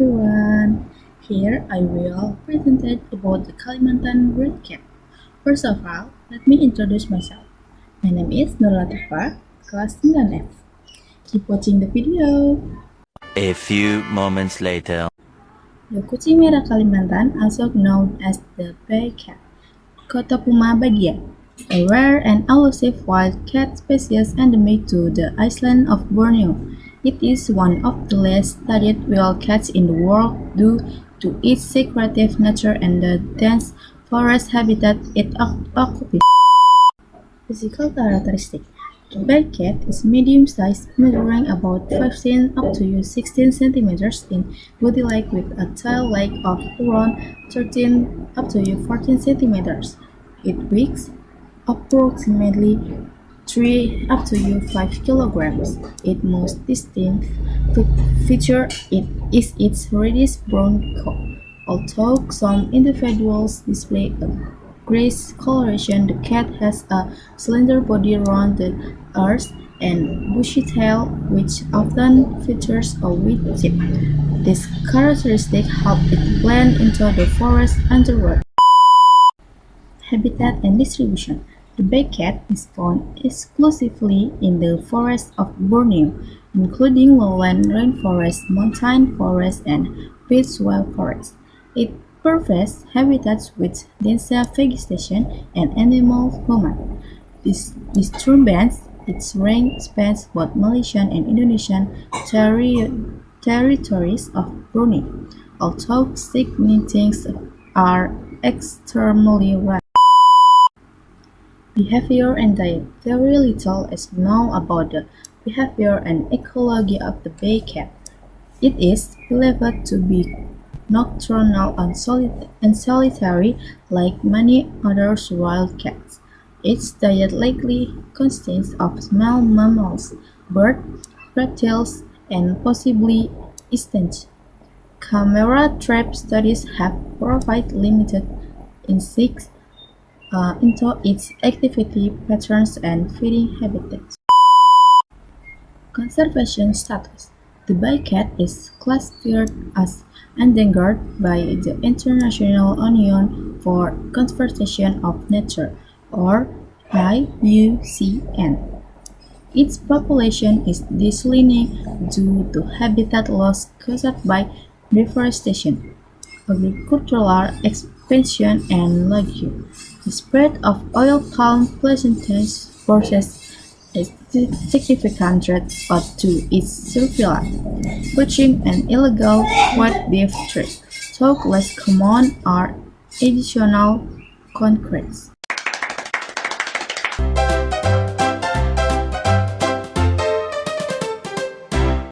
everyone. Here I will present about the Kalimantan red cat. First of all, let me introduce myself. My name is Nur Latifah, class 9F. Keep watching the video. A few moments later. The kucing merah Kalimantan, also known as the bay cat, Kotopuma badia, a rare and elusive wild cat species endemic to the island of Borneo. It is one of the less studied wild cats in the world due to its secretive nature and the dense forest habitat it occupies. Physical characteristic: the bay cat is medium-sized, measuring about 15 up to 16 centimeters in body length with a tail length of around 13 up to 14 centimeters. It weighs approximately 3 up to 5 kilograms. Its most distinct feature is its reddish brown coat. Although some individuals display a grayish coloration, the cat has a slender body around the ears and bushy tail, which often features a white tip. This characteristic helps it blend into the forest underwood. Habitat and distribution: the bay cat is found exclusively in the forests of Borneo, including lowland rainforest, montane forest, and pitchswell forest. It prefers habitats with denser vegetation and animal movement. This disturbance its range spans both Malaysian and Indonesian territories of Borneo, although sightings are extremely rare. Behavior and diet: very little is known about the behavior and ecology of the bay cat. It is believed to be nocturnal and solitary like many other wild cats. Its diet likely consists of small mammals, birds, reptiles, and possibly insects. Camera trap studies have provided limited insights into its activity patterns and feeding habitats. Conservation status: the bay cat is classified as endangered by the International Union for Conservation of Nature, or IUCN. Its population is declining due to habitat loss caused by deforestation, agricultural expansion, and logging. The spread of oil palm plantations poses a significant threat to its survival. Poaching and illegal wildlife trade, though less common, are additional concerns.